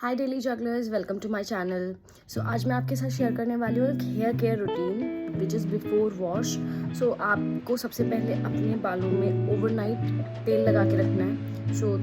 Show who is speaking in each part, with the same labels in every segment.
Speaker 1: Hi daily jugglers, welcome to my channel. So आज मैं आपके साथ शेयर करने वाली हूँ एक hair care routine which is before wash. So आपको सबसे पहले अपने बालों में ओवरनाइट तेल लगा के रखना है।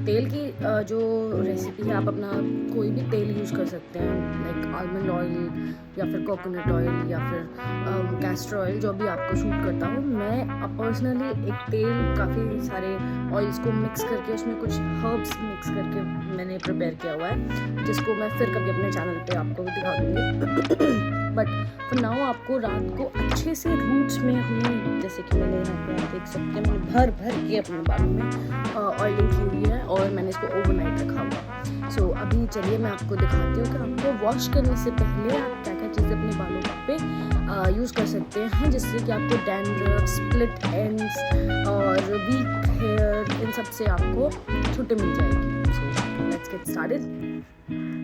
Speaker 1: तेल की जो रेसिपी है, आप अपना कोई भी तेल यूज़ कर सकते हैं, लाइक आलमंड ऑयल या फिर कोकोनट ऑयल या फिर कैस्टर ऑयल, जो भी आपको सूट करता हो। मैं पर्सनली एक तेल काफ़ी सारे ऑयल्स को मिक्स करके उसमें कुछ हर्ब्स मिक्स करके मैंने प्रिपेयर किया हुआ है, जिसको मैं फिर कभी अपने चैनल पे आपको दिखा दूँगी। बट फॉर नाउ आपको रात को अच्छे से रूट्स में अपने, जैसे कि मैंने यहाँ पे आप देख सकते हैं, मैंने भर के अपने बालों में ऑयलिंग की हुई है और मैंने इसको ओवरनाइट रखा हुआ है। अभी चलिए मैं आपको दिखाती हूँ कि आपको वॉश करने से पहले आप क्या क्या चीज़ें अपने बालों पे यूज़ कर सकते हैं, जिससे कि आपको डैंड्रफ, स्प्लिट एंड्स और वीक हेयर, इन सब से आपको छुट्टी मिल जाएगी। So let's get started.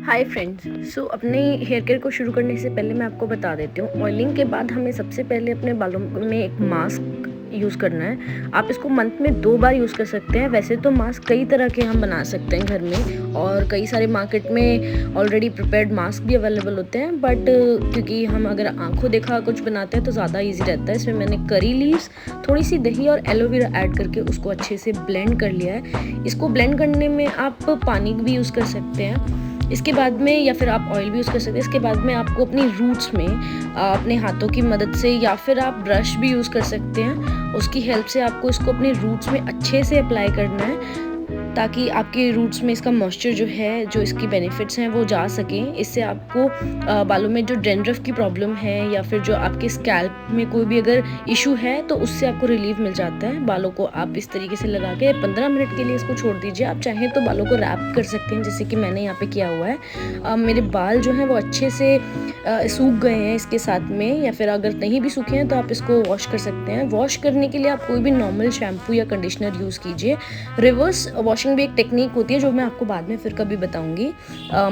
Speaker 1: Hi friends, अपने हेयर केयर को शुरू करने से पहले मैं आपको बता देती हूँ, ऑयलिंग के बाद हमें सबसे पहले अपने बालों में एक मास्क यूज़ करना है। आप इसको मंथ में 2 बार यूज़ कर सकते हैं। वैसे तो मास्क कई तरह के हम बना सकते हैं घर में, और कई सारे मार्केट में ऑलरेडी प्रिपेयर्ड मास्क भी अवेलेबल होते हैं, बट क्योंकि हम अगर आंखों देखा कुछ बनाते हैं तो ज़्यादा ईजी रहता है। इसमें मैंने करी लीव्स, थोड़ी सी दही और एलोवेरा ऐड करके उसको अच्छे से ब्लेंड कर लिया है। इसको ब्लेंड करने में आप पानी भी यूज़ कर सकते हैं इसके बाद में, या फिर आप ऑयल भी यूज़ कर सकते हैं। इसके बाद में आपको अपनी रूट्स में अपने हाथों की मदद से, या फिर आप ब्रश भी यूज़ कर सकते हैं, उसकी हेल्प से आपको इसको अपने रूट्स में अच्छे से अप्लाई करना है, ताकि आपके रूट्स में इसका मॉइस्चर जो है, जो इसकी बेनिफिट्स हैं, वो जा सकें। इससे आपको बालों में जो डैंड्रफ की प्रॉब्लम है, या फिर जो आपके स्कैल्प में कोई भी अगर इशू है, तो उससे आपको रिलीफ मिल जाता है। बालों को आप इस तरीके से लगा के 15 मिनट के लिए इसको छोड़ दीजिए। आप चाहें तो बालों को रैप कर सकते हैं, जैसे कि मैंने यहाँ पे किया हुआ है। मेरे बाल जो हैं वो अच्छे से सूख गए हैं इसके साथ में, या फिर अगर नहीं भी सूखे हैं तो आप इसको वॉश कर सकते हैं। वॉश करने के लिए आप कोई भी नॉर्मल शैम्पू या कंडीशनर यूज़ कीजिए। रिवर्स वॉशिंग भी एक टेक्निक होती है, जो मैं आपको बाद में फिर कभी बताऊंगी।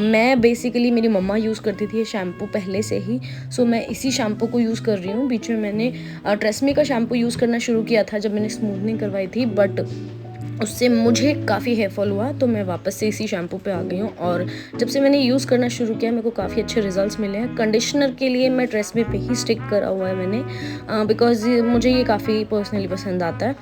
Speaker 1: मैं बेसिकली, मेरी मम्मा यूज़ करती थी ये शैम्पू पहले से ही, मैं इसी शैम्पू को यूज़ कर रही हूँ। बीच में मैंने ट्रेस्मी का शैम्पू यूज़ करना शुरू किया था जब मैंने स्मूथनिंग करवाई थी, बट उससे मुझे काफ़ी हेयर फॉल हुआ, तो मैं वापस से इसी शैम्पू पे आ गई हूँ। और जब से मैंने यूज़ करना शुरू किया, मेरे को काफ़ी अच्छे रिजल्ट्स मिले हैं। कंडीशनर के लिए मैं ट्रेस्मी पे ही स्टिक करा हुआ है मैंने, बिकॉज मुझे ये काफ़ी पर्सनली पसंद आता है।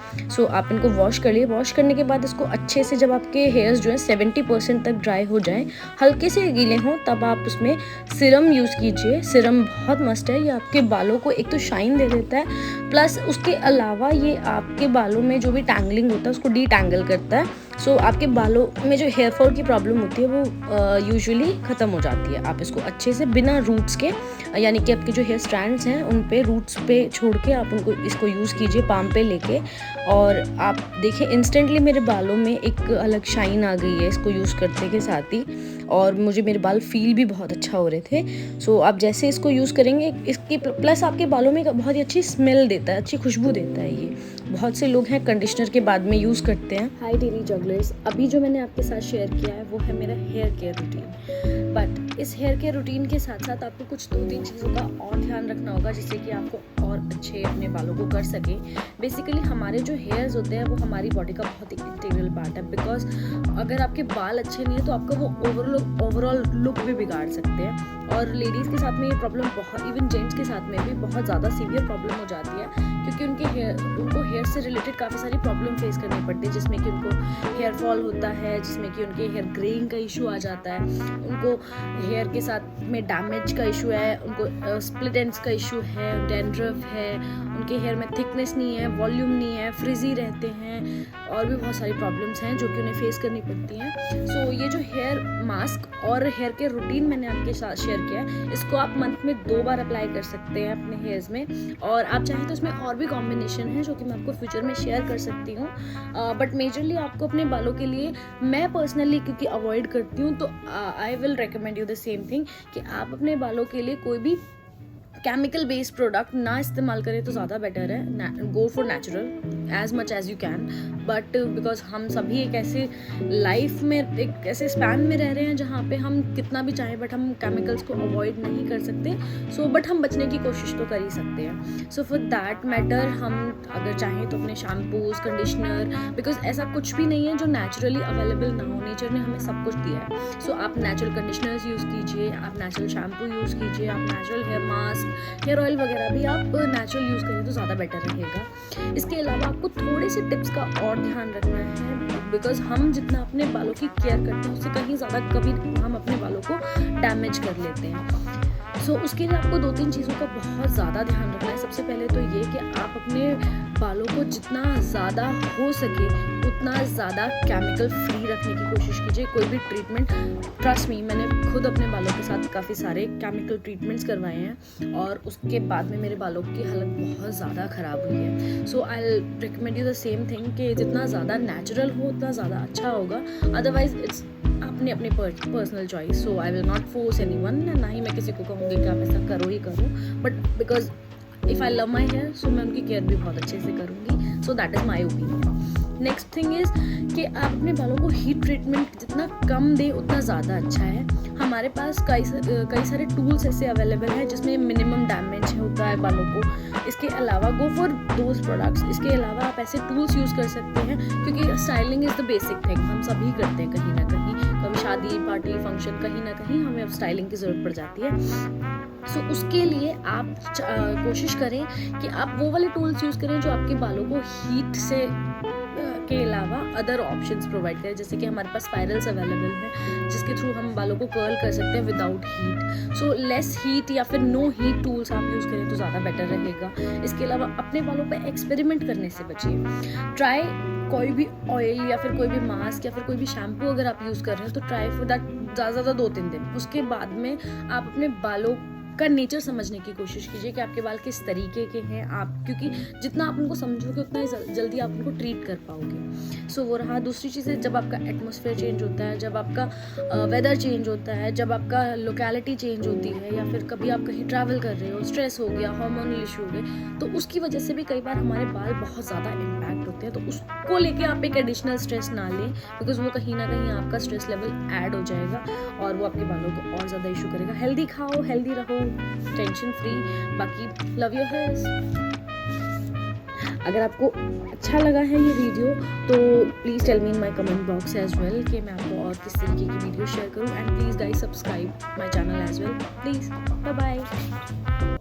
Speaker 1: आप इनको वॉश कर लिए। वॉश करने के बाद इसको अच्छे से, जब आपके हेयर्स जो है 70% तक ड्राई हो जाएं, हल्के से गीले हों, तब आप उसमें सिरम यूज़ कीजिए। सिरम बहुत मस्ट है, ये आपके बालों को एक तो शाइन दे देता है, प्लस उसके अलावा ये आपके बालों में जो भी टैंगलिंग होता है उसको डीटैंगल करता है। आपके बालों में जो हेयर फॉल की प्रॉब्लम होती है वो यूजुअली ख़त्म हो जाती है। आप इसको अच्छे से बिना रूट्स के, यानी कि आपके जो हेयर स्ट्रैंड्स हैं उन पे रूट्स पे छोड़ के आप उनको इसको यूज़ कीजिए पाम पे लेके, और आप देखिए इंस्टेंटली मेरे बालों में एक अलग शाइन आ गई है इसको यूज़ करने के साथ ही, और मुझे मेरे बाल फील भी बहुत अच्छा हो रहे थे। आप जैसे इसको यूज़ करेंगे, इसकी प्लस आपके बालों में बहुत ही अच्छी स्मेल देता है, अच्छी खुशबू देता है। ये बहुत से लोग हैं कंडीशनर के बाद में यूज़ करते हैं। हाय डेली जगलर्स, अभी जो मैंने आपके साथ शेयर किया है वो है मेरा हेयर केयर रूटीन, बट इस हेयर केयर रूटीन के साथ साथ आपको कुछ 2-3 चीज़ों का और ध्यान रखना होगा, जिससे कि आपको और अच्छे अपने बालों को कर सकें। बेसिकली हमारे जो हेयर्स होते हैं वो हमारी बॉडी का बहुत एक इंटीग्रल पार्ट है, बिकॉज अगर आपके बाल अच्छे नहीं है तो आपका वो ओवरऑल लुक भी बिगाड़ सकते हैं। और लेडीज़ के साथ में ये प्रॉब्लम बहुत, इवन जेंट्स के साथ में भी बहुत ज़्यादा सीवियर प्रॉब्लम हो जाती है, क्योंकि उनको हेयर से रिलेटेड काफ़ी सारी प्रॉब्लम फेस करनी पड़ती है, जिसमें कि उनको हेयर फॉल होता है, जिसमें कि उनके हेयर ग्रेइंग का इशू आ जाता है, उनको हेयर के साथ में डैमेज का इशू है, उनको स्प्लिट एंड्स का इशू है, डैंड्रफ है, उनके हेयर में थिकनेस नहीं है, वॉल्यूम नहीं है, फ्रिजी रहते हैं, और भी बहुत सारी प्रॉब्लम्स हैं जो कि उन्हें फेस करनी पड़ती हैं। ये जो हेयर मास्क और हेयर केयर रूटीन मैंने आपके साथ शेयर किया है, इसको आप मंथ में 2 बार अप्लाई कर सकते हैं अपने हेयर्स में, और आप चाहें तो इसमें और भी कॉम्बिनेशन है जो कि मैं आपको फ्यूचर में शेयर कर सकती हूँ। बट मेजरली आपको अपने बालों के लिए, मैं पर्सनली क्योंकि अवॉइड करती हूँ, तो आई will recommend you the same thing, कि आप अपने बालों के लिए कोई भी केमिकल बेस्ड प्रोडक्ट ना इस्तेमाल करें तो ज़्यादा बेटर है। Go for natural as much as you can. But because हम सभी एक ऐसे लाइफ में, एक ऐसे स्पैन में रह रहे हैं जहाँ पे हम कितना भी चाहें बट हम केमिकल्स को अवॉइड नहीं कर सकते. बट हम बचने की कोशिश तो कर ही सकते हैं. सो फॉर दैट मैटर हम अगर चाहें तो अपने शैम्पूज, कंडीशनर, बिकॉज ऐसा कुछ भी नहीं है जो नेचुरली अवेलेबल ना हो. नेचर ने हमें सब कुछ दिया है. सो आप नेचुरल कंडीशनर्स यूज़ कीजिए, आप नेचुरल शैम्पू यूज़ कीजिए, आप natural hair mask, hair oil वगैरह भी आप नेचुरल यूज़ करें तो ज़्यादा बेटर रहेगा. इसके अलावा आपको थोड़े से टिप्स का और ध्यान रखना है, बिकॉज हम जितना अपने बालों की केयर करते हैं उससे कहीं ज़्यादा कभी हम अपने बालों को डैमेज कर लेते हैं. उसके लिए आपको 2-3 चीज़ों का बहुत ज़्यादा ध्यान रखना है. सबसे पहले तो ये कि आप अपने बालों को जितना ज़्यादा हो सके उतना ज़्यादा केमिकल फ्री रखने की कोशिश कीजिए. कोई भी ट्रीटमेंट, ट्रस्ट मी, मैंने खुद अपने बालों के साथ काफ़ी सारे केमिकल ट्रीटमेंट्स करवाए हैं और उसके बाद में मेरे बालों की हालत बहुत ज़्यादा ख़राब हुई है. So I will recommend you the same thing कि जितना ज़्यादा नेचुरल हो उतना ज़्यादा अच्छा होगा. अदरवाइज इट्स अपनी personal choice. So I will not force anyone, ना ही मैं किसी को कहूँगी कि आप ऐसा करो ही करो. But because if I love my hair so मैं उनकी केयर भी बहुत अच्छे से करूँगी. So that is my opinion. Next thing is कि आप अपने बालों को हीट ट्रीटमेंट जितना कम दें उतना ज़्यादा अच्छा है. हमारे पास कई सारे टूल्स ऐसे अवेलेबल हैं जिसमें मिनिमम डैमेज होता है बालों को. इसके अलावा गो फॉर दोज प्रोडक्ट्स. इसके अलावा आप ऐसे टूल्स यूज़ कर सकते हैं क्योंकि styling is the basic thing. हम सभी करते हैं कहीं ना कहीं, कभी शादी, पार्टी, फंक्शन, कहीं ना कहीं हमें अब स्टाइलिंग की ज़रूरत पड़ जाती है. उसके लिए आप कोशिश करें कि आप वो वाले टूल्स यूज़ करें जो आपके बालों को हीट से के अलावा अदर ऑप्शंस प्रोवाइड करें. जैसे कि हमारे पास स्पाइरल्स अवेलेबल हैं जिसके थ्रू हम बालों को कर्ल कर सकते हैं without heat. So less heat या फिर नो हीट टूल्स आप यूज़ करें तो ज़्यादा बेटर रहेगा. इसके अलावा अपने बालों पे एक्सपेरिमेंट करने से बचिए. ट्राई कोई भी ऑयल या फिर कोई भी मास्क या फिर कोई भी शैम्पू अगर आप यूज़ कर रहे हैं तो ट्राई फॉर दैट ज़्यादा 2-3 दिन. उसके बाद में आप अपने बालों का नेचर समझने की कोशिश कीजिए कि आपके बाल किस तरीके के हैं. आप क्योंकि जितना आप उनको समझोगे उतना ही जल्दी आप उनको ट्रीट कर पाओगे. वो रहा. दूसरी चीज़ है, जब आपका एटमॉस्फेयर चेंज होता है, जब आपका वेदर चेंज होता है, जब आपका लोकेलिटी चेंज होती है या फिर कभी आप कहीं ट्रैवल कर रहे हो, स्ट्रेस हो गया, हार्मोनल इशू हो गए, तो उसकी वजह से भी कई बार हमारे बाल बहुत ज़्यादा इम्पैक्ट होते हैं. तो उसको लेके आप एक एडिशनल स्ट्रेस ना लें, बिकॉज वो कहीं ना कहीं आपका स्ट्रेस लेवल ऐड हो जाएगा और वो आपके बालों को और ज़्यादा इशू करेगा. हेल्दी खाओ, हेल्दी रहो, टेंशन फ्री. बाकी लव योर हेयर्स. अगर आपको अच्छा लगा है ये वीडियो तो please tell me in my comment box as well कि मैं आपको और किस तरीके की वीडियो शेयर करूं. And please guys subscribe my channel as well. Please bye bye.